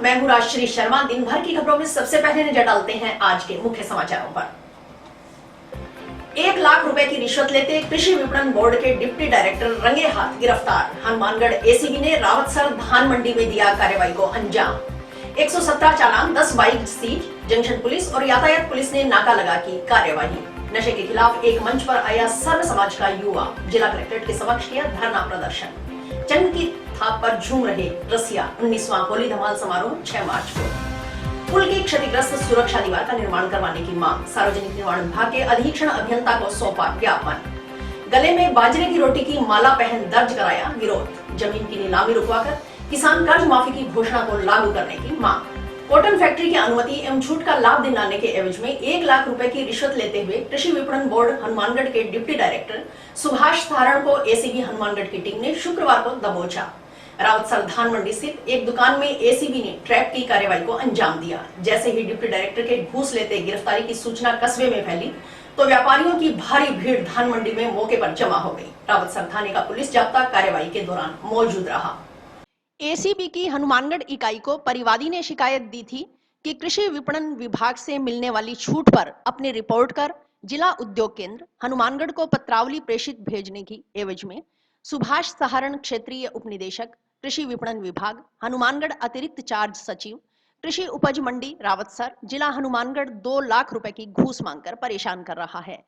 मैं हूं राजश्री शर्मा। दिन भर की खबरों में सबसे पहले नजर डालते हैं आज के मुख्य समाचारों पर। 1 लाख रुपए की रिश्वत लेते कृषि विपणन बोर्ड के डिप्टी डायरेक्टर रंगे हाथ गिरफ्तार। हनुमानगढ़ एसीबी ने रावतसर धान मंडी में दिया कार्रवाई को अंजाम। 117 चालान, 10 बाइक सीज। जंक्शन पुलिस और यातायात पुलिस ने नाका लगा की कार्यवाही। नशे के खिलाफ एक मंच पर आया सर्व समाज का युवा। जिला कलेक्ट्रेट के समक्ष किया धरना प्रदर्शन। चंग की थाप पर झूम रहे रसिया। 19वां होली धमाल समारोह 6 मार्च को। पुल की क्षतिग्रस्त सुरक्षा दीवार का निर्माण करवाने की मांग। सार्वजनिक निर्माण विभाग के अधीक्षण अभियंता को सौंपा ज्ञापन। गले में बाजरे की रोटी की माला पहन दर्ज कराया विरोध। जमीन की नीलामी रुकवाकर किसान कर्ज माफी की घोषणा को लागू करने की मांग। कॉटन फैक्ट्री की अनुमति एवं छूट का लाभ दिलाने के एवज में 1 लाख रुपए की रिश्वत लेते हुए कृषि विपणन बोर्ड हनुमानगढ़ के डिप्टी डायरेक्टर सुभाष धारण को एसीबी हनुमानगढ़ की टीम ने शुक्रवार को दबोचा। रावतसर धान मंडी स्थित एक दुकान में एसीबी ने ट्रैप की कार्रवाई को अंजाम दिया। जैसे ही डिप्टी डायरेक्टर के घूस लेते गिरफ्तारी की सूचना कस्बे में फैली तो व्यापारियों की भारी भीड़ धान मंडी में मौके पर जमा हो गई। रावतसर थाने का पुलिस जाब्ता कार्रवाई के दौरान मौजूद रहा। एसीबी की हनुमानगढ़ इकाई को परिवादी ने शिकायत दी थी कि कृषि विपणन विभाग से मिलने वाली छूट पर अपनी रिपोर्ट कर जिला उद्योग केंद्र हनुमानगढ़ को पत्रावली प्रेषित भेजने की एवज में सुभाष सहारण क्षेत्रीय उपनिदेशक कृषि विपणन विभाग हनुमानगढ़ अतिरिक्त चार्ज सचिव कृषि उपज मंडी रावतसर जिला हनुमानगढ़ 2 लाख रुपए की घूस मांगकर परेशान कर रहा है।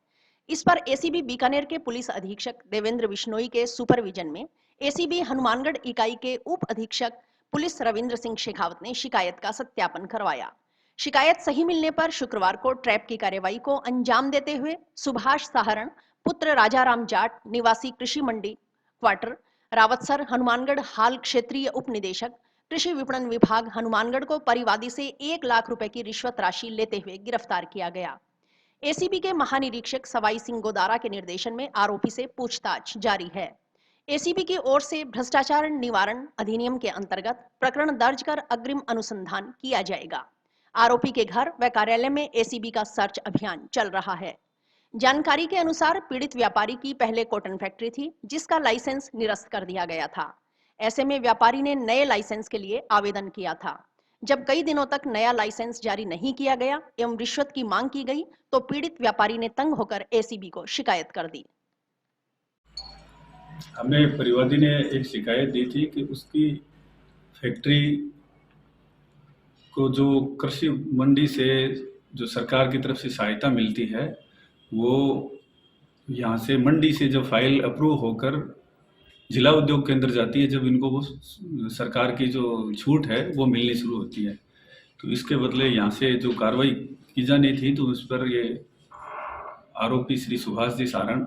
इस पर एसीबी बीकानेर के पुलिस अधीक्षक देवेंद्र बिश्नोई के सुपरविजन में एसीबी हनुमानगढ़ इकाई के उप अधीक्षक पुलिस रविंद्र सिंह शेखावत ने शिकायत का सत्यापन करवाया। शिकायत सही मिलने पर शुक्रवार को ट्रैप की कार्यवाही को अंजाम देते हुए सुभाष सहारण पुत्र राजाराम जाट निवासी कृषि मंडी क्वार्टर रावतसर हनुमानगढ़ हाल क्षेत्रीय उप निदेशक कृषि विपणन विभाग हनुमानगढ़ को परिवादी से 1 लाख रुपए की रिश्वत राशि लेते हुए गिरफ्तार किया गया। एसीबी के महानिरीक्षक सवाई सिंह गोदारा के निर्देशन में आरोपी से पूछताछ जारी है। एसीबी की ओर से भ्रष्टाचार निवारण अधिनियम के अंतर्गत प्रकरण दर्ज कर अग्रिम अनुसंधान किया जाएगा। आरोपी के घर व कार्यालय में एसीबी का सर्च अभियान चल रहा है। जानकारी के अनुसार पीड़ित व्यापारी की पहले कॉटन फैक्ट्री थी जिसका लाइसेंस निरस्त कर दिया गया था। ऐसे में व्यापारी ने नए लाइसेंस के लिए आवेदन किया था। जब कई दिनों तक नया लाइसेंस जारी नहीं किया गया एवं रिश्वत की मांग की गई तो पीड़ित व्यापारी ने तंग होकर एसीबी को शिकायत कर दी। हमें परिवादी ने एक शिकायत दी थी कि उसकी फैक्ट्री को जो कृषि मंडी से जो सरकार की तरफ से सहायता मिलती है वो यहाँ से मंडी से जब फाइल अप्रूव होकर जिला उद्योग केंद्र जाती है, जब इनको वो सरकार की जो छूट है वो मिलनी शुरू होती है, तो इसके बदले यहाँ से जो कार्रवाई की जानी थी तो उस पर ये आरोपी श्री सुभाष जी सारण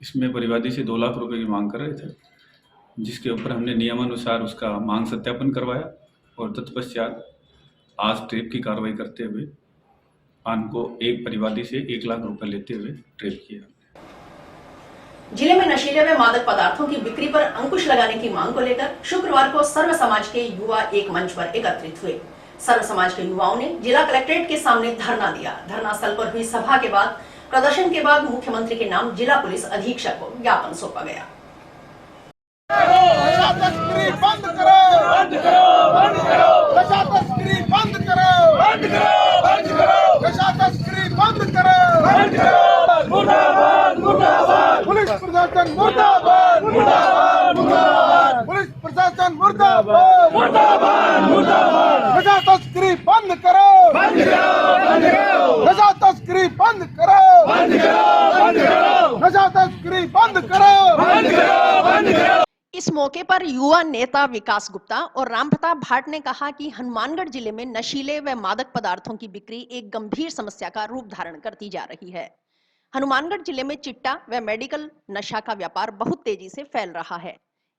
इसमें परिवादी से 2 लाख रुपए की मांग कर रहे थे, जिसके ऊपर हमने नियमानुसार उसका मांग सत्यापन करवाया और तत्पश्चात आज ट्रेप की कार्रवाई करते हुए पान को एक परिवादी से 1 लाख रुपए लेते हुए ट्रेप किया। जिले में नशीले व मादक पदार्थों की बिक्री पर अंकुश लगाने की मांग को लेकर शुक्रवार को सर्व समाज के युवा एक मंच पर एकत्रित हुए। सर्व समाज के युवाओं ने जिला कलेक्ट्रेट के सामने धरना दिया। धरना स्थल पर हुई सभा के बाद प्रदर्शन के बाद मुख्यमंत्री के नाम जिला पुलिस अधीक्षक को ज्ञापन सौंपा गया। नशा तस्करी बंद करो, बंद करो, बंद करो। नशा तस्करी बंद करो, बंद करो, बंद करो। नशा तस्करी बंद करो, बंद करो। मुर्दाबाद, मुर्दाबाद। पुलिस प्रशासन मुर्दाबाद, मुर्दाबाद, मुर्दाबाद। पुलिस प्रशासन मुर्दाबाद, मुर्दाबाद, मुर्दाबाद। नशा तस्करी बंद करो, बंद करो, बंद करो। नशा तस्करी बंद करो, बंद करो, बंद करो। नशा तस्करी बंद करो, बंद करो, बंद करो। इस मौके पर युवा नेता विकास गुप्ता और रामप्रताप भाट ने कहा कि हनुमानगढ़ जिले में नशीले व मादक पदार्थों की बिक्री एक गंभीर समस्या का रूप धारण करती जा रही है। हनुमानगढ़ जिले में चिट्टा व मेडिकल नशा का व्यापार बहुत तेजी से फैल रहा है।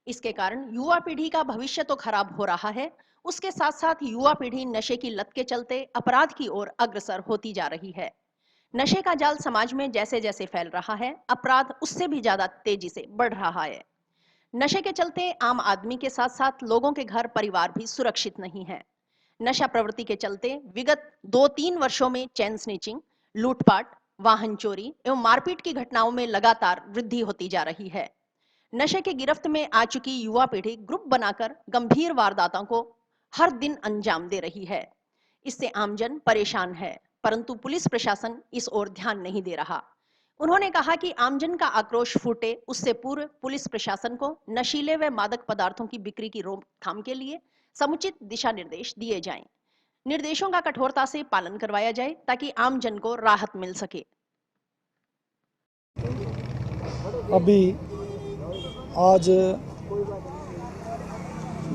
इसके कारण युवा पीढ़ी का भविष्य तो खराब हो रहा है, उसके साथ साथ युवा पीढ़ी नशे की लत के चलते अपराध की ओर अग्रसर होती जा रही है। नशे का जाल समाज में जैसे जैसे फैल रहा है, अपराध उससे भी ज्यादा तेजी से बढ़ रहा है। नशे के चलते आम आदमी के साथ साथ लोगों के घर परिवार भी सुरक्षित नहीं है। नशा प्रवृत्ति के चलते विगत 2-3 वर्षों में चेन स्निचिंग, लूटपाट, वाहन चोरी एवं मारपीट की घटनाओं में लगातार वृद्धि होती जा रही है। नशे के गिरफ्त में आ चुकी युवा पीढ़ी ग्रुप बनाकर गंभीर वारदातों को हर दिन अंजाम दे रही है। इससे आमजन परेशान है, परंतु पुलिस प्रशासन इस ओर ध्यान नहीं दे रहा। उन्होंने कहा कि आमजन का आक्रोश फूटे उससे पूर्व पुलिस प्रशासन को नशीले व मादक पदार्थों की बिक्री की रोकथाम के लिए समुचित दिशा निर्देश दिए जाएं। निर्देशों का कठोरता से पालन करवाया जाए ताकि आम जन को राहत मिल सके। अभी आज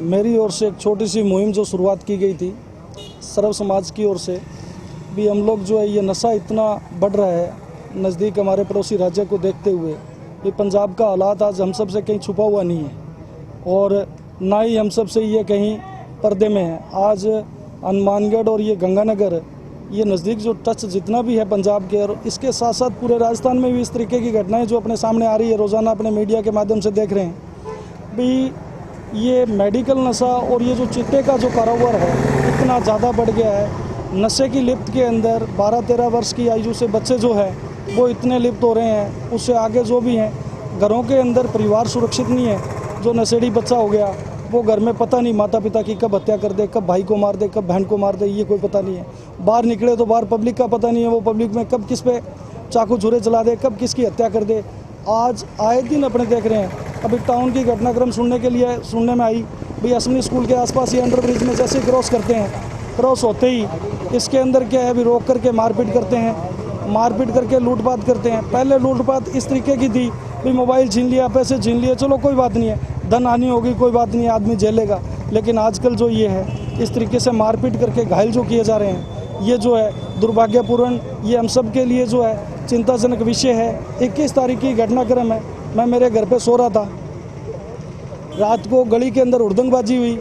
मेरी ओर से एक छोटी सी मुहिम जो शुरुआत की गई थी सर्व समाज की ओर से, भी हम लोग जो है ये नशा इतना बढ़ रहा है नज़दीक हमारे पड़ोसी राज्य को देखते हुए, ये पंजाब का हालात आज हम सब से कहीं छुपा हुआ नहीं है और ना ही हम सब से ये कहीं पर्दे में है। आज हनुमानगढ़ और ये गंगानगर ये नज़दीक जो टच जितना भी है पंजाब के, और इसके साथ साथ पूरे राजस्थान में भी इस तरीके की घटनाएं जो अपने सामने आ रही है, रोज़ाना अपने मीडिया के माध्यम से देख रहे हैं भी ये मेडिकल नशा और ये जो चिट्टे का जो कारोबार है इतना ज़्यादा बढ़ गया है। नशे की लिप्त के अंदर 12-13 वर्ष की आयु से बच्चे जो है वो इतने लिप्त हो रहे हैं, उससे आगे जो भी हैं घरों के अंदर परिवार सुरक्षित नहीं है। जो नशेड़ी बच्चा हो गया वो घर में पता नहीं माता पिता की कब हत्या कर दे, कब भाई को मार दे, कब बहन को मार दे, ये कोई पता नहीं है। बाहर निकले तो बाहर पब्लिक का पता नहीं है, वो पब्लिक में कब किस पे चाकू छुरे चला दे, कब किसकी हत्या कर दे। आज आए दिन अपने देख रहे हैं। अभी टाउन की घटनाक्रम सुनने में आई भाई असमी स्कूल के आसपास ये अंडर ब्रिज में जैसे क्रॉस करते हैं, क्रॉस होते ही इसके अंदर क्या है, अभी रोक करके मारपीट करते हैं, मारपीट करके लूटपाट करते हैं। पहले लूटपाट इस तरीके की थी भी मोबाइल छीन लिया, पैसे छीन लिए, चलो कोई बात नहीं है, धन हानि होगी कोई बात नहीं है, आदमी झेलेगा। लेकिन आजकल जो ये है इस तरीके से मारपीट करके घायल जो किए जा रहे हैं, ये जो है दुर्भाग्यपूर्ण, ये हम सब के लिए जो है चिंताजनक विषय है। 21 तारीख की घटनाक्रम है, मैं मेरे घर पे सो रहा था, रात को गली के अंदर हुड़दंगबाजी हुई,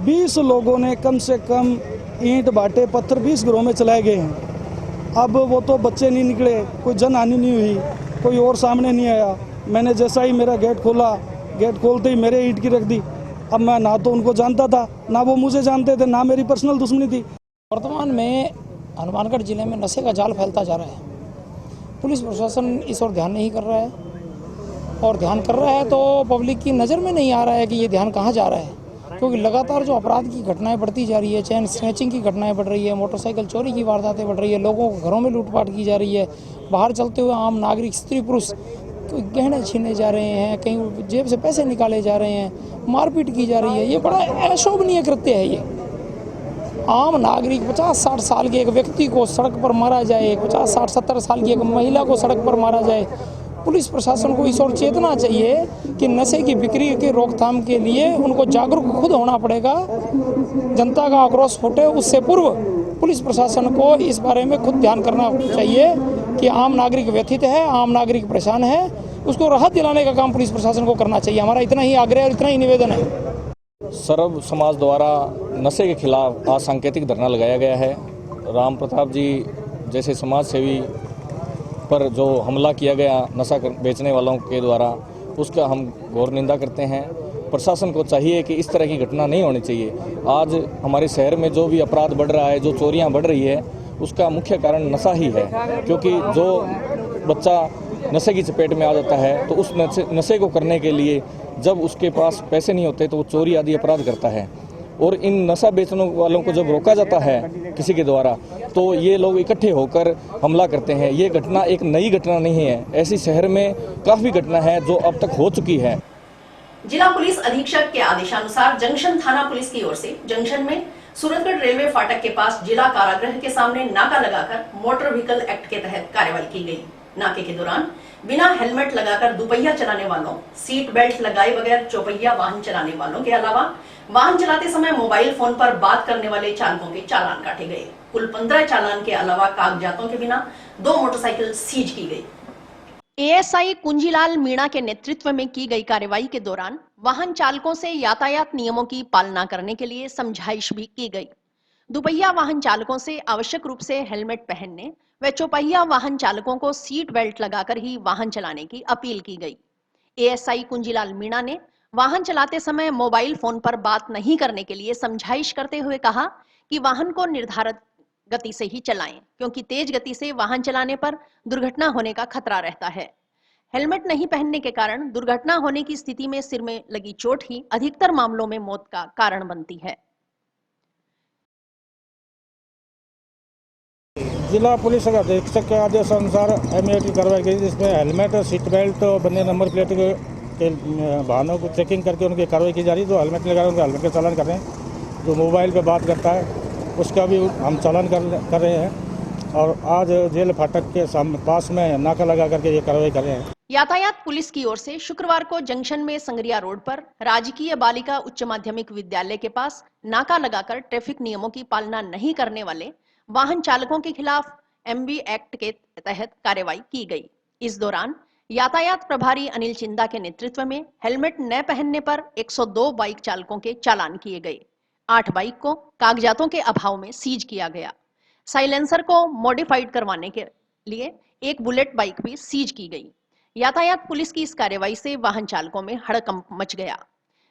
20 लोगों ने कम से कम ईंट बाटे पत्थर 20 घरों में चलाए गए हैं। अब वो तो बच्चे नहीं निकले, कोई जन हानि नहीं हुई, कोई और सामने नहीं आया। मैंने जैसा ही मेरा गेट खोला, गेट खोलते ही मेरे ईंट की रख दी। अब मैं ना तो उनको जानता था, ना वो मुझे जानते थे, ना मेरी पर्सनल दुश्मनी थी। वर्तमान में हनुमानगढ़ जिले में नशे का जाल फैलता जा रहा है। पुलिस प्रशासन इस ओर ध्यान नहीं कर रहा है, और ध्यान कर रहा है तो पब्लिक की नज़र में नहीं आ रहा है कि ये ध्यान कहाँ जा रहा है, क्योंकि लगातार जो अपराध की घटनाएं बढ़ती जा रही है, चेन स्नैचिंग की घटनाएं बढ़ रही है, मोटरसाइकिल चोरी की वारदातें बढ़ रही है, लोगों को घरों में लूटपाट की जा रही है, बाहर चलते हुए आम नागरिक स्त्री पुरुष गहने छीने जा रहे हैं, कहीं जेब से पैसे निकाले जा रहे हैं, मारपीट की जा रही है। ये बड़ा अशोभनीय कृत्य है। ये आम नागरिक 50-60 साल के एक व्यक्ति को सड़क पर मारा जाए, 50-60-70 साल की एक महिला को सड़क पर मारा जाए। पुलिस प्रशासन को इस ओर चेतना चाहिए कि नशे की बिक्री की रोकथाम के लिए उनको जागरूक खुद होना पड़ेगा। जनता का आक्रोश फूटे उससे पूर्व पुलिस प्रशासन को इस बारे में खुद ध्यान करना चाहिए कि आम नागरिक व्यथित है, आम नागरिक परेशान है, उसको राहत दिलाने का काम पुलिस प्रशासन को करना चाहिए। हमारा इतना ही आग्रह और इतना ही निवेदन है। सर्व समाज द्वारा नशे के खिलाफ आज सांकेतिक धरना लगाया गया है। राम प्रताप जी जैसे समाज सेवी पर जो हमला किया गया नशा बेचने वालों के द्वारा, उसका हम घोर निंदा करते हैं। प्रशासन को चाहिए कि इस तरह की घटना नहीं होनी चाहिए। आज हमारे शहर में जो भी अपराध बढ़ रहा है, जो चोरियां बढ़ रही है, उसका मुख्य कारण नशा ही है, क्योंकि जो बच्चा नशे की चपेट में आ जाता है तो उस नशे को करने के लिए जब उसके पास पैसे नहीं होते तो वो चोरी आदि अपराध करता है। और इन नशा बेचने वालों को जब रोका जाता है किसी के द्वारा तो ये लोग इकट्ठे होकर हमला करते हैं। ये घटना एक नई घटना नहीं है, ऐसी शहर में काफ़ी घटना है जो अब तक हो चुकी है। जिला पुलिस अधीक्षक के आदेशानुसार जंक्शन थाना पुलिस की ओर से जंक्शन में सूरतगढ़ रेलवे फाटक के पास जिला कारागृह के सामने नाका लगाकर मोटर व्हीकल एक्ट के तहत कार्रवाई की गई। नाके के दौरान बिना हेलमेट लगाकर दुपहिया चलाने वालों, सीट बेल्ट लगाए बगैर चौपहिया वाहन चलाने वालों के अलावा वाहन चलाते समय मोबाइल फोन पर बात करने वाले चालकों के चालान काटे गए। कुल 15 चालान के अलावा कागजातों के बिना 2 मोटरसाइकिल सीज की गई। एएसआई कुंजीलाल मीणा के नेतृत्व में की गई कार्रवाई के दौरान वाहन चालकों से यातायात नियमों की पालना करने के लिए समझाइश भी की गई। दुपहिया वाहन चालकों से आवश्यक रूप से हेलमेट पहनने व चौपहिया वाहन चालकों को सीट बेल्ट लगाकर ही वाहन चलाने की अपील की गई। एएसआई कुंजीलाल मीणा ने वाहन चलाते समय मोबाइल फोन पर बात नहीं करने के लिए समझाइश करते हुए कहा कि वाहन को निर्धारित गति से ही चलाएं, क्योंकि तेज गति से वाहन चलाने पर दुर्घटना होने का खतरा रहता है। हेलमेट नहीं पहनने के कारण दुर्घटना होने की स्थिति में सिर में लगी चोट ही अधिकतर मामलों में मौत का कारण बनती है। जिला पुलिस अधीक्षक के आदेश अनुसार एमए की कार्रवाई की, जिसमें हेलमेट, सीट बेल्ट और बने नंबर प्लेट के वाहनों को चेकिंग करके उनकी कार्रवाई की जा रही है। जो हेलमेट लगा रहे हैं उनके हेलमेट का चालान कर रहे हैं। जो मोबाइल पे बात करता है उसका भी हम चालान कर रहे हैं। और आज जेल फाटक के पास में नाका लगा करके ये कार्रवाई कर रहे हैं। यातायात पुलिस की ओर से शुक्रवार को जंक्शन में संगरिया रोड पर राजकीय बालिका उच्च माध्यमिक विद्यालय के पास नाका लगाकर ट्रैफिक नियमों की पालना नहीं करने वाले वाहन चालकों के खिलाफ एमबी एक्ट के तहत कार्रवाई की गई। इस दौरान यातायात प्रभारी अनिल चिंदा के नेतृत्व में हेलमेट न पहनने पर 102 बाइक चालकों के चालान किए गए। 8 बाइक को कागजातों के अभाव में सीज किया गया। साइलेंसर को मॉडिफाइड करवाने के लिए एक बुलेट बाइक भी सीज की गई। यातायात पुलिस की इस कार्रवाई से वाहन चालकों में हड़कंप मच गया।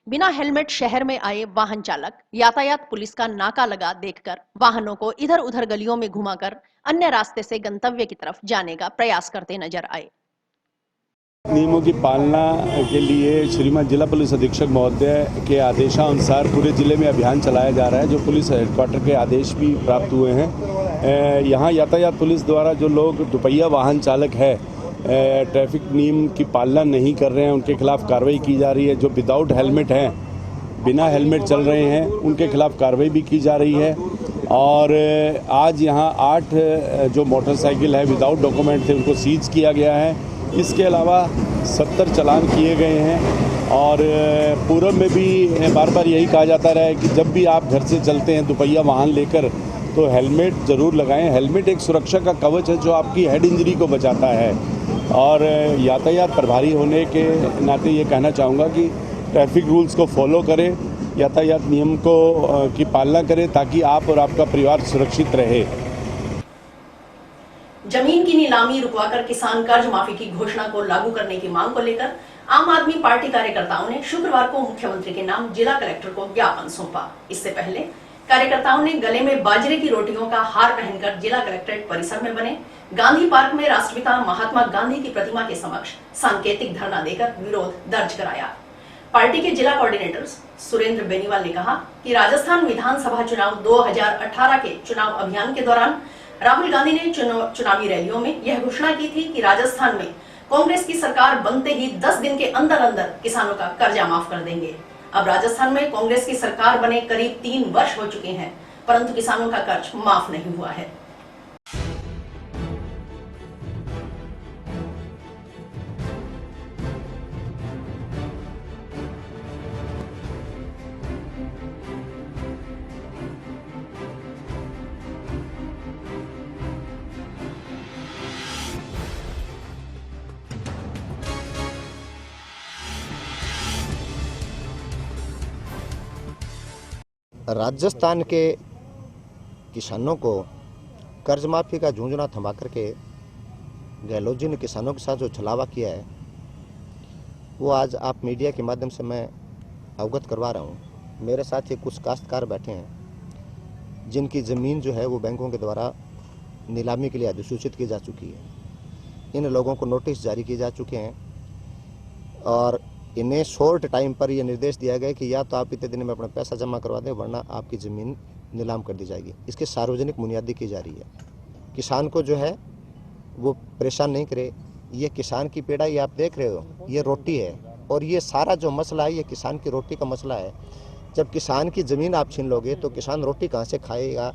बिना हेलमेट शहर में आए वाहन चालक यातायात पुलिस का नाका लगा देखकर वाहनों को इधर उधर गलियों में घुमाकर अन्य रास्ते से गंतव्य की तरफ जाने का प्रयास करते नजर आए। नियमों की पालना के लिए श्रीमान जिला पुलिस अधीक्षक महोदय के आदेशानुसार पूरे जिले में अभियान चलाया जा रहा है, जो पुलिस हेडक्वार्टर के आदेश भी प्राप्त हुए हैं। यहाँ यातायात पुलिस द्वारा जो लोग दुपहिया वाहन चालक है ट्रैफिक नियम की पालना नहीं कर रहे हैं, उनके खिलाफ कार्रवाई की जा रही है। जो विदाउट हेलमेट हैं, बिना हेलमेट चल रहे हैं, उनके खिलाफ कार्रवाई भी की जा रही है। और आज यहाँ 8 जो मोटरसाइकिल है विदाउट डॉक्यूमेंट थे उनको सीज किया गया है। इसके अलावा 70 चालान किए गए हैं। और पूर्व में भी बार बार यही कहा जाता रहा है कि जब भी आप घर से चलते हैं दुपहिया वाहन लेकर तो हेलमेट ज़रूर लगाएं। हेलमेट एक सुरक्षा का कवच है जो आपकी हेड इंजरी को बचाता है। और यातायात प्रभारी होने के नाते ये कहना चाहूँगा कि ट्रैफिक रूल्स को फॉलो करें, यातायात नियम को की पालना करें ताकि आप और आपका परिवार सुरक्षित रहे। जमीन की नीलामी रुकवाकर किसान कर्ज माफी की घोषणा को लागू करने की मांग को लेकर आम आदमी पार्टी कार्यकर्ताओं ने शुक्रवार को मुख्यमंत्री के नाम जिला कलेक्टर को ज्ञापन सौंपा। इससे पहले कार्यकर्ताओं ने गले में बाजरे की रोटियों का हार पहनकर जिला कलेक्ट्रेट परिसर में बने गांधी पार्क में राष्ट्रपिता महात्मा गांधी की प्रतिमा के समक्ष सांकेतिक धरना देकर विरोध दर्ज कराया। पार्टी के जिला कोऑर्डिनेटर सुरेंद्र बेनीवाल ने कहा कि राजस्थान विधानसभा चुनाव 2018 के चुनाव अभियान के दौरान राहुल गांधी ने चुनावी रैलियों में यह घोषणा की थी कि राजस्थान में कांग्रेस की सरकार बनते ही 10 दिन के अंदर अंदर किसानों का कर्जा माफ कर देंगे। अब राजस्थान में कांग्रेस की सरकार बने करीब 3 वर्ष हो चुके हैं, परंतु किसानों का कर्ज माफ नहीं हुआ है। राजस्थान के किसानों को कर्ज माफी का झुंझुना थमा करके गहलोत जी ने किसानों के साथ जो छलावा किया है वो आज आप मीडिया के माध्यम से मैं अवगत करवा रहा हूँ। मेरे साथ ही कुछ काश्तकार बैठे हैं जिनकी ज़मीन जो है वो बैंकों के द्वारा नीलामी के लिए अधिसूचित की जा चुकी है। इन लोगों को नोटिस जारी किए जा चुके हैं और इन्हें शॉर्ट टाइम पर यह निर्देश दिया गया कि या तो आप इतने दिन में अपना पैसा जमा करवा दें वरना आपकी ज़मीन नीलाम कर दी जाएगी। इसकी सार्वजनिक बुनियादी की जा रही है। किसान को जो है वो परेशान नहीं करे। ये किसान की पीड़ा ये आप देख रहे हो, ये रोटी है और ये सारा जो मसला है ये किसान की रोटी का मसला है। जब किसान की ज़मीन आप छीन लोगे तो किसान रोटी कहाँ से खाएगा?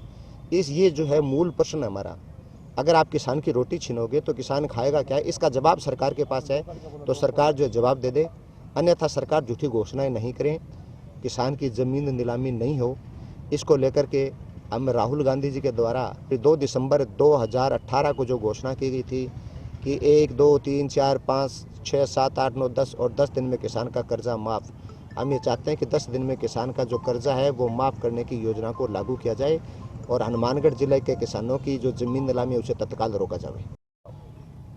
ये जो है मूल प्रश्न है हमारा। अगर आप किसान की रोटी छीनोगे तो किसान खाएगा क्या? इसका जवाब सरकार के पास है तो सरकार जो जवाब दे दे, अन्यथा सरकार झूठी घोषणाएं नहीं करें, किसान की ज़मीन नीलामी नहीं हो। इसको लेकर के हम राहुल गांधी जी के द्वारा 2 दिसंबर 2018 को जो घोषणा की गई थी कि 1, 2, 3, 4, 5, 6, 7, 8, 9, 10 और 10 दिन में किसान का कर्जा माफ़। हम ये चाहते हैं कि 10 दिन में किसान का जो कर्जा है वो माफ़ करने की योजना को लागू किया जाए और हनुमानगढ़ जिले के किसानों की जो ज़मीन नीलामी है उसे तत्काल रोका जाए।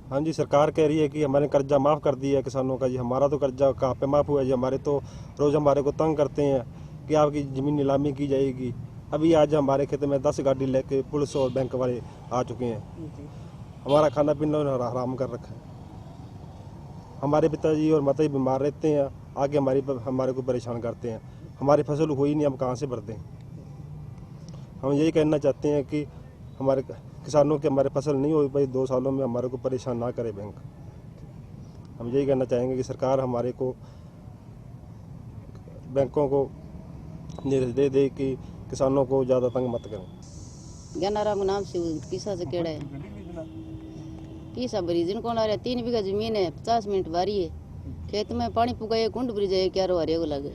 हाँ जी, सरकार कह रही है कि हमारे कर्जा माफ़ कर दिया है किसानों का। जी हमारा तो कर्जा कहाँ पे माफ़ हुआ है जी? हमारे तो रोज़ हमारे को तंग करते हैं कि आपकी ज़मीन नीलामी की जाएगी। अभी आज हमारे खेत में 10 गाड़ी लेके पुलिस और बैंक वाले आ चुके हैं। हमारा खाना पीना हराम कर रखा है। हमारे पिताजी और माता जी बीमार रहते हैं, आगे हमारे को परेशान करते हैं। हमारी फसल हुई नहीं, हम कहाँ से भरते हैं? हम यही कहना चाहते हैं कि हमारे किसानों की हमारे फसल नहीं हुई भाई 2 सालों में हमारे को परेशान ना करे बैंक। हम यही कहना चाहेंगे कि सरकार हमारे को बैंकों को निर्देश दे कि किसानों को ज़्यादा तंग मत करें। ज्ञानाराम के नाम से पीसा से केड़ा है पीसा भरी जिनको ला रहा 3 बीघा जमीन है 50 मिनट बारी है खेत में पानी पुगाए कुंड भरी जाए क्या रो हरे को लगे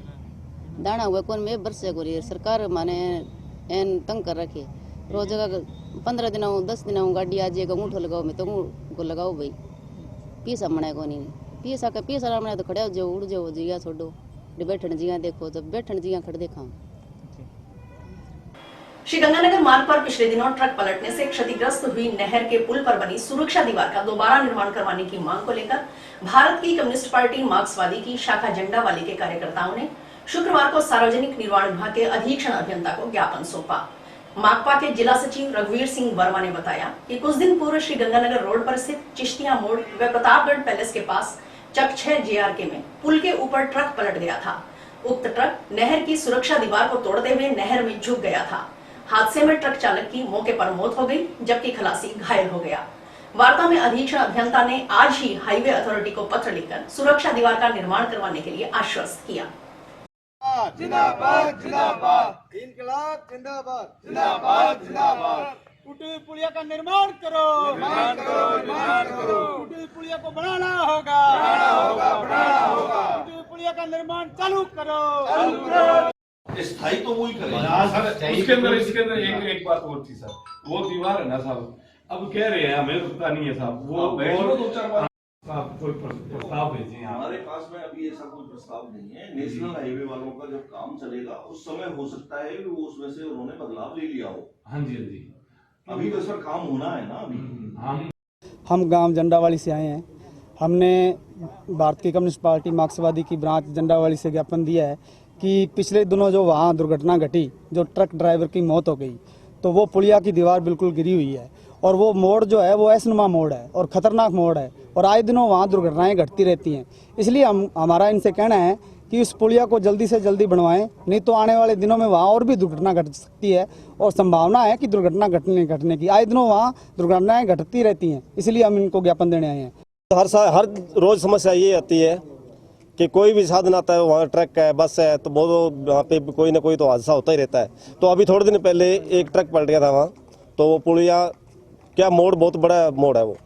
दाना हुआ कौन में बरसे को रही सरकार माने एन तंग कर रखे रोज जगह 15 दिन 10 दिन गाड़ी आज एक अंगूठो लगाओ मैं तो को लगाओ भाई पीसा मना को नहीं पीसा का पीसा रामना तो खड़े हो जाओ उड़ जाओ जिया छोड़ो बैठन जिया देखो जब बैठन जिया खड़े देखा। श्रीगंगानगर मार्ग पर पिछले दिनों ट्रक पलटने से क्षतिग्रस्त हुई नहर के पुल पर बनी सुरक्षा दीवार का दोबारा निर्माण करवाने की मांग को लेकर भारत की कम्युनिस्ट पार्टी मार्क्सवादी की शाखा झंडावाली के कार्यकर्ताओं ने शुक्रवार को सार्वजनिक निर्माण विभाग के अधीक्षण अभियंता को ज्ञापन सौंपा। माकपा के जिला सचिव रघुवीर सिंह वर्मा ने बताया कि कुछ दिन पूर्व श्रीगंगानगर रोड पर स्थित चिश्तिया मोड़ व प्रतापगढ़ पैलेस के पास चक 6 JRK में पुल के ऊपर ट्रक पलट गया था। उक्त ट्रक नहर की सुरक्षा दीवार को तोड़ते हुए नहर में झुक गया था। हादसे में ट्रक चालक की मौके पर मौत हो गई जबकि खलासी घायल हो गया। वार्ता में अधीक्षण अभियंता ने आज ही हाईवे अथॉरिटी को पत्र लिखकर सुरक्षा दीवार का निर्माण करवाने के लिए आश्वस्त किया। जिंदाबाद जिंदाबाद इनकलाब जिंदाबाद जिंदाबाद जिंदाबाद टूटी पुलिया का निर्माण करो टूटी पुलिया को बनाना होगा टूटी पुलिया का निर्माण चालू करो स्थायी तो वही करेगा। उसके अंदर इसके अंदर एक बात और थी सर, वो दीवार है ना साहब, अब कह रहे हैं हमें तो पता नहीं है साहब, वो दो चार बार कोई प्रस्ताव भेजिए। हमारे पास में अभी ऐसा कोई प्रस्ताव नहीं है। नेशनल हाईवे वालों का जब काम चलेगा उस समय हो सकता है कि वो उसमें से उन्होंने बदलाव ले लिया हो। हाँ जी, हाँ जी, अभी तो इस पर काम होना है ना। अभी हम गांव झंडावाली से आए हैं। हमने भारतीय कम्युनिस्ट पार्टी मार्क्सवादी की ब्रांच झंडावाली से ज्ञापन दिया है कि पिछले दिनों जो वहाँ दुर्घटना घटी, जो ट्रक ड्राइवर की मौत हो गई, तो वो पुलिया की दीवार बिल्कुल गिरी हुई है और वो मोड़ जो है वो ऐसनुमा मोड़ है और ख़तरनाक मोड़ है और आए दिनों वहाँ दुर्घटनाएं घटती रहती हैं। इसलिए हमारा इनसे कहना है कि उस पुलिया को जल्दी से जल्दी बनवाएं, नहीं तो आने वाले दिनों में वहाँ और भी दुर्घटना घट सकती है और संभावना है कि दुर्घटना घटने की। आए दिनों वहाँ दुर्घटनाएं घटती रहती हैं, इसलिए हम इनको ज्ञापन देने आए हैं। हर रोज़ समस्या ये आती है कि कोई भी साधन आता है, वहाँ ट्रक है, बस है, तो वो वहाँ पे कोई ना कोई तो हादसा होता ही रहता है। तो अभी थोड़े दिन पहले एक ट्रक पलट गया था वहाँ, तो वो पुलिया क्या मोड़ बहुत बड़ा मोड़ है वो,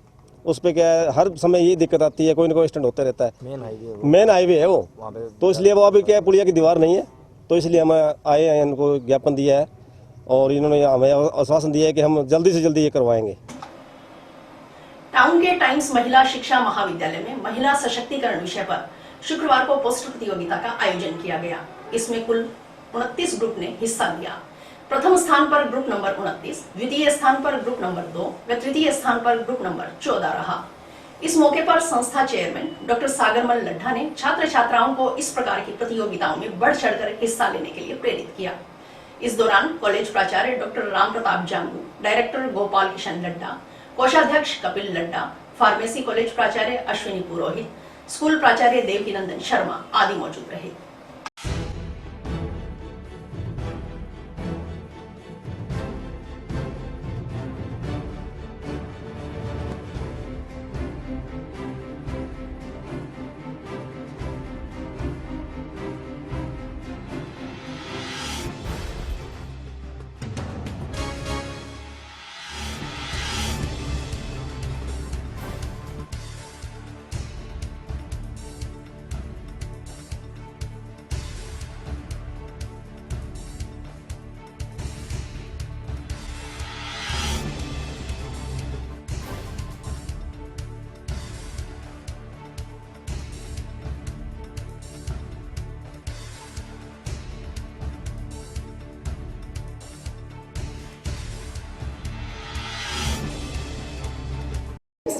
उस पर क्या है हर समय यही दिक्कत आती है, कोई ना कोई एक्सीडेंट होते रहता है। मेन हाईवे है वो, तो इसलिए वो अभी क्या है पुलिया की दीवार नहीं है, तो इसलिए हम आए हैं, इनको ज्ञापन दिया है और इन्होंने हमें आश्वासन दिया है कि हम जल्दी से जल्दी ये करवाएंगे। टाउन के टाइम्स महिला शिक्षा महाविद्यालय में महिला सशक्तिकरण विषय पर शुक्रवार को पोस्टर प्रतियोगिता का आयोजन किया गया। इसमें कुल 29 ग्रुप ने हिस्सा लिया। प्रथम स्थान पर ग्रुप नंबर 29, द्वितीय स्थान पर ग्रुप नंबर 2 व तृतीय स्थान पर ग्रुप नंबर 14 रहा। इस मौके पर संस्था चेयरमैन डॉक्टर सागरमल लड्ढा ने छात्र छात्राओं को इस प्रकार की प्रतियोगिताओं में बढ़ चढ़कर हिस्सा लेने के लिए प्रेरित किया। इस दौरान कॉलेज प्राचार्य डॉक्टर राम प्रताप जांगू, डायरेक्टर गोपाल किशन लड्ढा, कोषाध्यक्ष कपिल लड्ढा, फार्मेसी कॉलेज प्राचार्य अश्विनी पुरोहित, स्कूल प्राचार्य देवकीनंदन शर्मा आदि मौजूद रहे।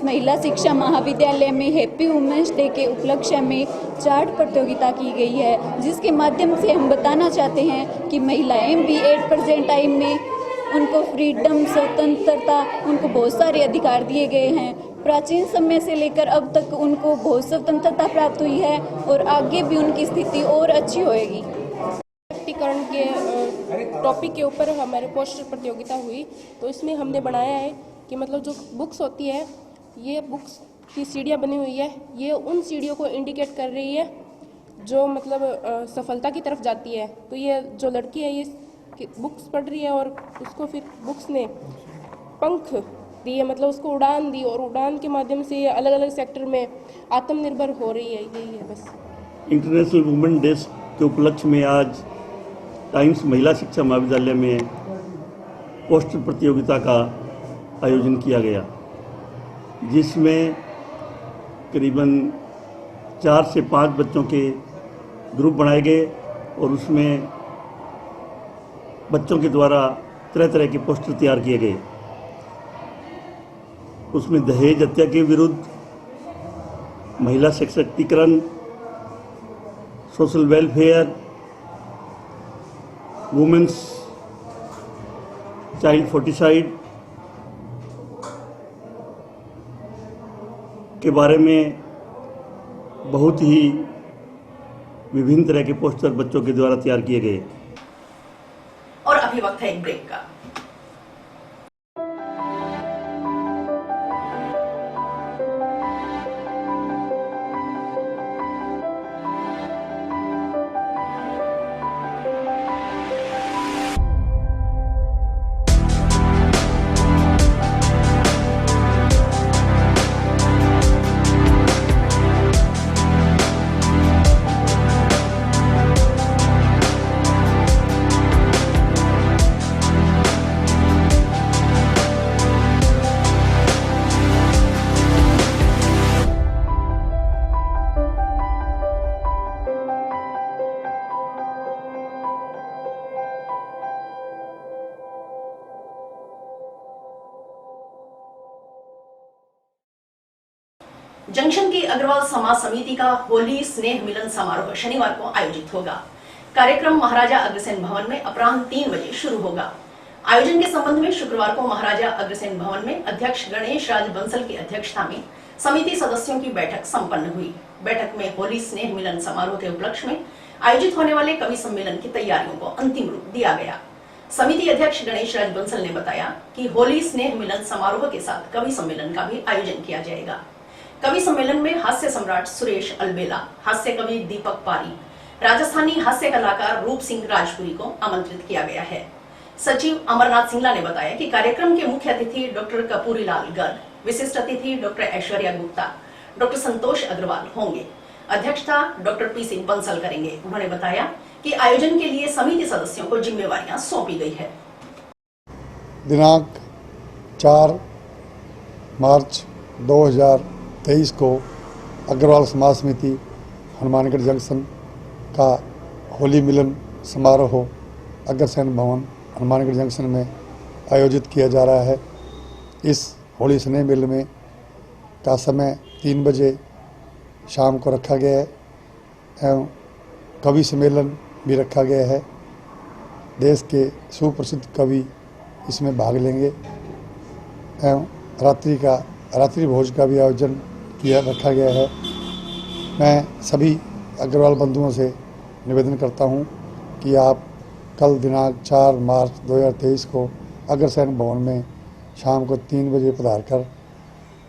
महिला शिक्षा महाविद्यालय में हैप्पी वुमेन्स डे के उपलक्ष्य में चार्ट प्रतियोगिता की गई है, जिसके माध्यम से हम बताना चाहते हैं कि महिलाएं भी 8% टाइम में उनको फ्रीडम, स्वतंत्रता, उनको बहुत सारे अधिकार दिए गए हैं। प्राचीन समय से लेकर अब तक उनको बहुत स्वतंत्रता प्राप्त हुई है और आगे भी उनकी स्थिति और अच्छी होएगी। सशक्तिकरण के टॉपिक के ऊपर हमारे पोस्टर प्रतियोगिता हुई, तो इसमें हमने बनाया है कि मतलब जो बुक्स होती है, ये बुक्स की सीढ़ियाँ बनी हुई है, ये उन सीढ़ियों को इंडिकेट कर रही है जो मतलब सफलता की तरफ जाती है। तो ये जो लड़की है ये बुक्स पढ़ रही है और उसको फिर बुक्स ने पंख दिए, मतलब उसको उड़ान दी और उड़ान के माध्यम से ये अलग अलग सेक्टर में आत्मनिर्भर हो रही है। यही है बस। इंटरनेशनल वुमेन डे के उपलक्ष्य में आज टाइम्स महिला शिक्षा महाविद्यालय में पोस्टर प्रतियोगिता का आयोजन किया गया, जिसमें करीबन 4 से 5 बच्चों के ग्रुप बनाए गए और उसमें बच्चों के द्वारा तरह तरह के पोस्टर तैयार किए गए। उसमें दहेज हत्या के विरुद्ध, महिला सशक्तिकरण, सोशल वेलफेयर, वुमेन्स चाइल्ड फोर्टिसाइड के बारे में बहुत ही विभिन्न तरह के पोस्टर बच्चों के द्वारा तैयार किए गए। और अभी वक्त है एक ब्रेक का। जंक्शन की अग्रवाल समाज समिति का होली स्नेह मिलन समारोह शनिवार को आयोजित होगा। कार्यक्रम महाराजा अग्रसेन भवन में अपराह्न 3 बजे शुरू होगा। आयोजन के संबंध में शुक्रवार को महाराजा अग्रसेन भवन में अध्यक्ष गणेश राज बंसल की अध्यक्षता में समिति सदस्यों की बैठक संपन्न हुई। बैठक में होली स्नेह मिलन समारोह के उपलक्ष्य में आयोजित होने वाले कवि सम्मेलन की तैयारियों को अंतिम रूप दिया गया। समिति अध्यक्ष गणेश राज बंसल ने बताया कि होली स्नेह मिलन समारोह के साथ कवि सम्मेलन का भी आयोजन किया जाएगा। कवि सम्मेलन में हास्य सम्राट सुरेश अलबेला, हास्य कवि दीपक पारी, राजस्थानी हास्य कलाकार रूप सिंह राजपुरी को आमंत्रित किया गया है। सचिव अमरनाथ सिंगला ने बताया कि कार्यक्रम के मुख्य अतिथि डॉक्टर कपूरीलाल गर्ग, विशिष्ट अतिथि डॉक्टर ऐश्वर्या गुप्ता, डॉक्टर संतोष अग्रवाल होंगे। अध्यक्षता डॉक्टर पी सिंह बंसल करेंगे। उन्होंने बताया कि आयोजन के लिए समिति सदस्यों को जिम्मेवारियां सौंपी गई है। दिनांक 4 मार्च 2023 को अग्रवाल समाज समिति हनुमानगढ़ जंक्शन का होली मिलन समारोह अग्रसेन भवन हनुमानगढ़ जंक्शन में आयोजित किया जा रहा है। इस होली स्नेह मिलन में का समय 3 बजे शाम को रखा गया है एवं कवि सम्मेलन भी रखा गया है। देश के सुप्रसिद्ध कवि इसमें भाग लेंगे एवं रात्रि भोज का भी आयोजन रखा गया है। मैं सभी अग्रवाल बंधुओं से निवेदन करता हूं कि आप कल दिनांक 4 मार्च 2023 को अग्रसेन भवन में शाम को 3 बजे पधार कर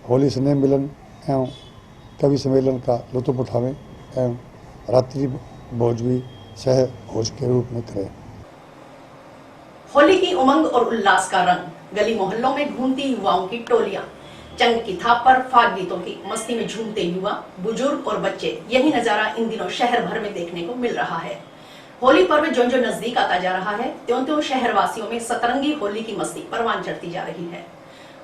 होली स्नेह मिलन एवं कवि सम्मेलन का लुत्फ उठावें एवं रात्रि भोज भी सह भोज के रूप में करें। होली की उमंग और उल्लास का रंग, गली मोहल्लों में घूमती युवाओं की टोलियां, चंग की थाप पर फाग गीतों की मस्ती में झूमते युवा, बुजुर्ग और बच्चे, यही नजारा इन दिनों शहर भर में देखने को मिल रहा है। होली पर्व जो नजदीक आता जा रहा है, त्यों शहरवासियों में सतरंगी होली की मस्ती परवान चढ़ती जा रही है।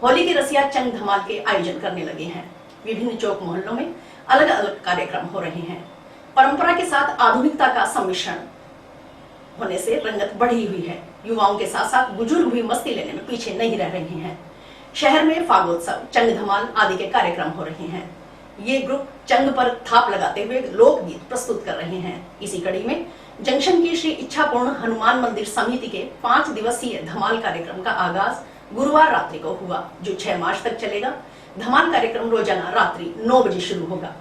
होली के रसिया चंग धमाल के आयोजन करने लगे हैं। विभिन्न चौक मोहल्लों में अलग अलग कार्यक्रम हो रहे हैं। परंपरा के साथ आधुनिकता का सम्मिश्रण होने से रंगत बढ़ी हुई है। युवाओं के साथ साथ बुजुर्ग भी मस्ती लेने में पीछे नहीं रह रहे हैं। शहर में फागोत्सव, चंग धमाल आदि के कार्यक्रम हो रहे हैं। ये ग्रुप चंग पर थाप लगाते हुए लोकगीत प्रस्तुत कर रहे हैं। इसी कड़ी में जंक्शन की श्री इच्छापूर्ण हनुमान मंदिर समिति के 5 दिवसीय धमाल कार्यक्रम का आगाज गुरुवार रात्रि को हुआ, जो 6 मार्च तक चलेगा। धमाल कार्यक्रम रोजाना रात्रि 9 बजे शुरू होगा।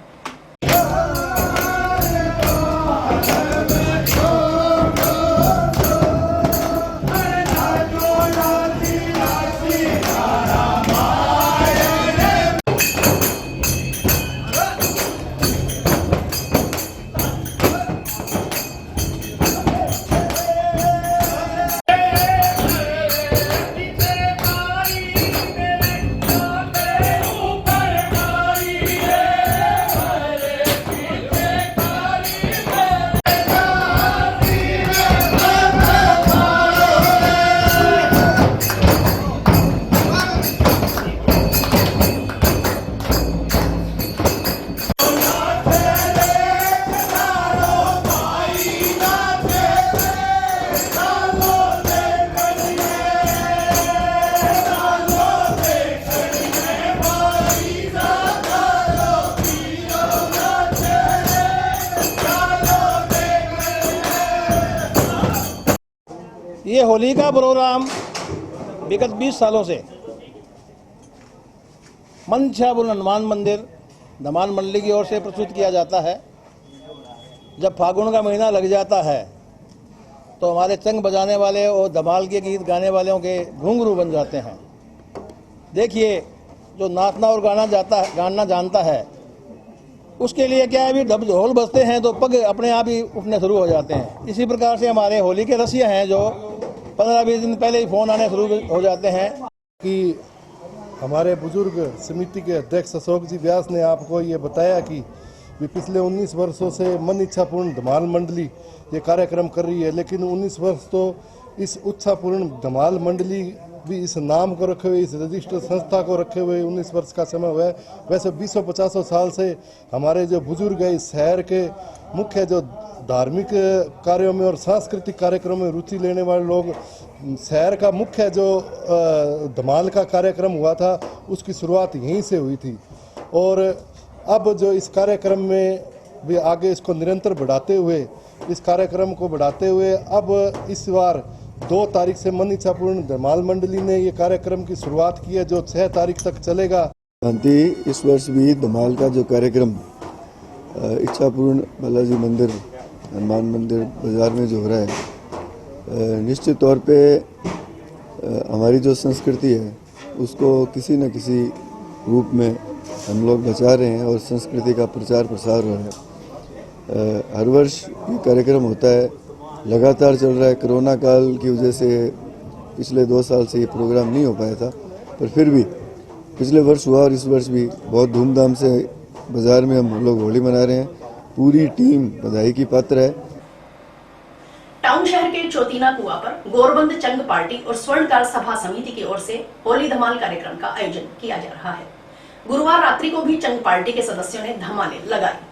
ये होली का प्रोग्राम विगत 20 सालों से मंशापुर हनुमान मंदिर धमाल मंडली की ओर से प्रस्तुत किया जाता है। जब फागुन का महीना लग जाता है तो हमारे चंग बजाने वाले और धमाल के गीत गाने वालों के घुंघरू बन जाते हैं। देखिए, जो नाचना और गाना जानता है उसके लिए क्या है, अभी ढोल ढोल बजते हैं तो पग अपने आप ही उठने शुरू हो जाते हैं। इसी प्रकार से हमारे होली के रसिया हैं जो 15-20 दिन पहले ही फ़ोन आने शुरू हो जाते हैं। कि हमारे बुजुर्ग समिति के अध्यक्ष अशोक जी व्यास ने आपको ये बताया कि भी पिछले 19 वर्षों से मन इच्छापूर्ण धमाल मंडली ये कार्यक्रम कर रही है, लेकिन 19 वर्ष तो इस इच्छापूर्ण धमाल मंडली भी इस नाम को रखे हुए, इस रजिस्टर्ड संस्था को रखे हुए 19 वर्ष का समय हुआ है। वैसे 20-50 साल से हमारे जो बुजुर्ग है इस शहर के मुख्य जो धार्मिक कार्यों में और सांस्कृतिक कार्यक्रमों में रुचि लेने वाले लोग, शहर का मुख्य जो धमाल का कार्यक्रम हुआ था उसकी शुरुआत यहीं से हुई थी। और अब जो इस कार्यक्रम में भी आगे इसको निरंतर बढ़ाते हुए, इस कार्यक्रम को बढ़ाते हुए अब इस बार 2 तारीख से मन इच्छापूर्ण धमाल मंडली ने ये कार्यक्रम की शुरुआत की है जो 6 तारीख तक चलेगा। इस वर्ष भी धमाल का जो कार्यक्रम इच्छापूर्ण बालाजी मंदिर हनुमान मंदिर बाजार में जो हो रहा है, निश्चित तौर पे हमारी जो संस्कृति है उसको किसी न किसी रूप में हम लोग बचा रहे हैं और संस्कृति का प्रचार प्रसार हो रहा है। हर वर्ष ये कार्यक्रम होता है, लगातार चल रहा है। कोरोना काल की वजह से पिछले 2 साल से ये प्रोग्राम नहीं हो पाया था, पर फिर भी पिछले वर्ष हुआ और इस वर्ष भी बहुत धूमधाम से बाजार में हम लोग होली मना रहे हैं। पूरी टीम बधाई की पात्र है। टाउन शहर के चौतीना कुआं पर गोरबंद चंग पार्टी और स्वर्णकाल सभा समिति की ओर से होली धमाल कार्यक्रम का आयोजन किया जा रहा है। गुरुवार रात्रि को भी चंग पार्टी के सदस्यों ने धमालें लगाई।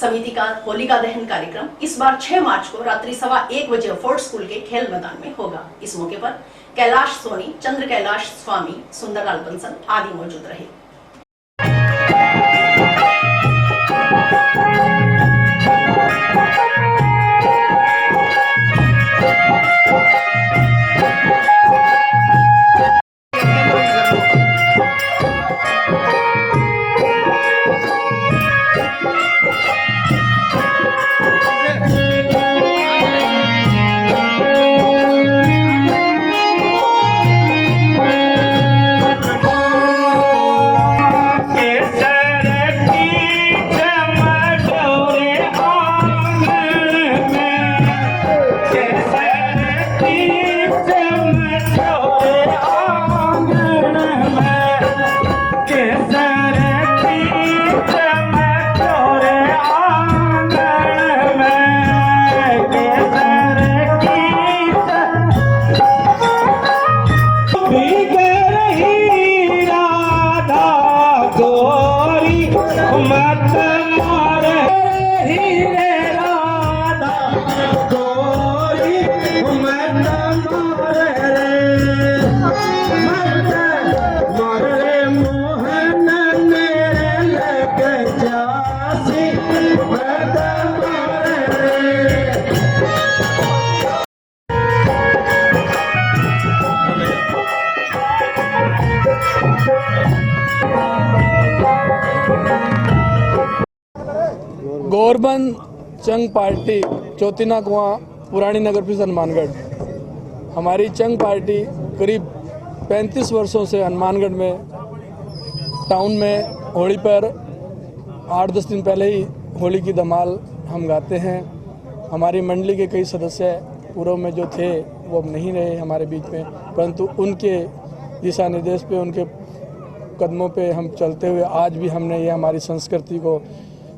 समिति का होलिका दहन कार्यक्रम इस बार 6 मार्च को रात्रि 1:15 बजे फोर्ट स्कूल के खेल मैदान में होगा। इस मौके पर कैलाश सोनी, चंद्र कैलाश स्वामी, सुंदरलाल बंसल आदि मौजूद रहे। गोरबंद चंग पार्टी चौतीना कुआं पुरानी नगर परिषद हनुमानगढ़। हमारी चंग पार्टी करीब 35 वर्षों से हनुमानगढ़ में टाउन में होली पर 8-10 दिन पहले ही होली की धमाल हम गाते हैं। हमारी मंडली के कई सदस्य पूर्व में जो थे वो अब नहीं रहे हमारे बीच में, परंतु उनके दिशा निर्देश पे, उनके कदमों पे हम चलते हुए आज भी हमने ये हमारी संस्कृति को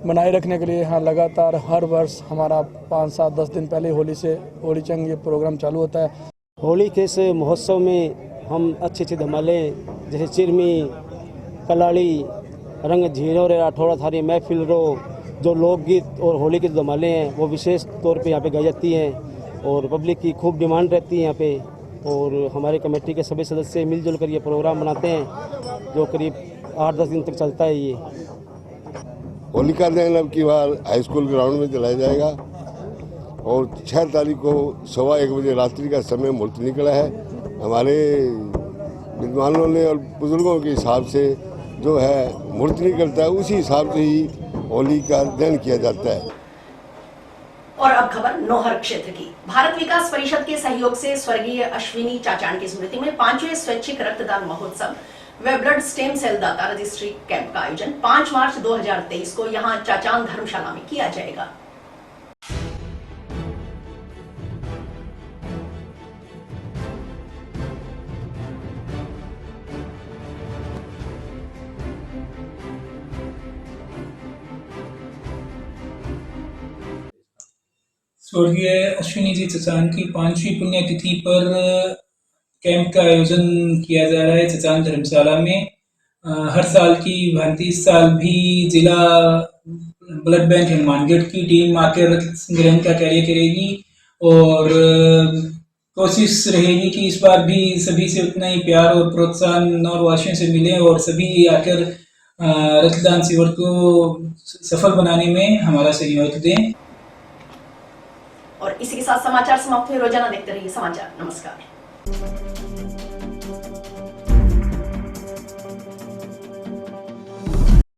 बनाए रखने के लिए यहाँ लगातार हर वर्ष हमारा 5-7-10 दिन पहले होली चंग ये प्रोग्राम चालू होता है। होली के इस महोत्सव में हम अच्छी धमालें जैसे चिरमी, कलाड़ी, रंग झीरों राठौड़ा थारी महफिल रो, जो लोकगीत और होली की धमालें हैं वो विशेष तौर पे यहाँ पे गाई जाती हैं और पब्लिक की खूब डिमांड रहती है यहाँ पे। और हमारे कमेटी के सभी सदस्य मिलजुल कर ये प्रोग्राम बनाते हैं जो करीब 8-10 दिन तक चलता है। ये होलिका दहन अब की बार हाई स्कूल ग्राउंड में चलाया जाएगा और 6 तारीख को 1:15 बजे रात्रि का समय मुहूर्त निकला है। हमारे विद्वानों ने और बुजुर्गों के हिसाब से जो है मुहूर्त निकलता है, उसी हिसाब से ही होली का दहन किया जाता है। और अब खबर नौहर क्षेत्र की। भारत विकास परिषद के सहयोग से स्वर्गीय अश्विनी चाचान की स्मृति में 5वें स्वैच्छिक रक्तदान महोत्सव व ब्लड स्टेम सेल दाता रजिस्ट्री कैंप का आयोजन 5 मार्च 2023 को यहां चाचान धर्मशाला में किया जाएगा। स्वर्गीय अश्विनी जी चचान की 5वीं पुण्यतिथि पर कैंप का आयोजन किया जा रहा है चचान धर्मशाला में। हर साल की भांति इस साल भी जिला ब्लड बैंक हनुमानगढ़ की टीम आकर रक्त संग्रहण का कार्य करेगी और कोशिश रहेगी कि इस बार भी सभी से उतना ही प्यार और प्रोत्साहन नौरवासियों से मिले और सभी आकर रक्तदान शिविर को सफल बनाने में हमारा सहयोग दें। और इसी के साथ समाचार समाप्त हुए। रोजाना देखते रहिए समाचार। नमस्कार।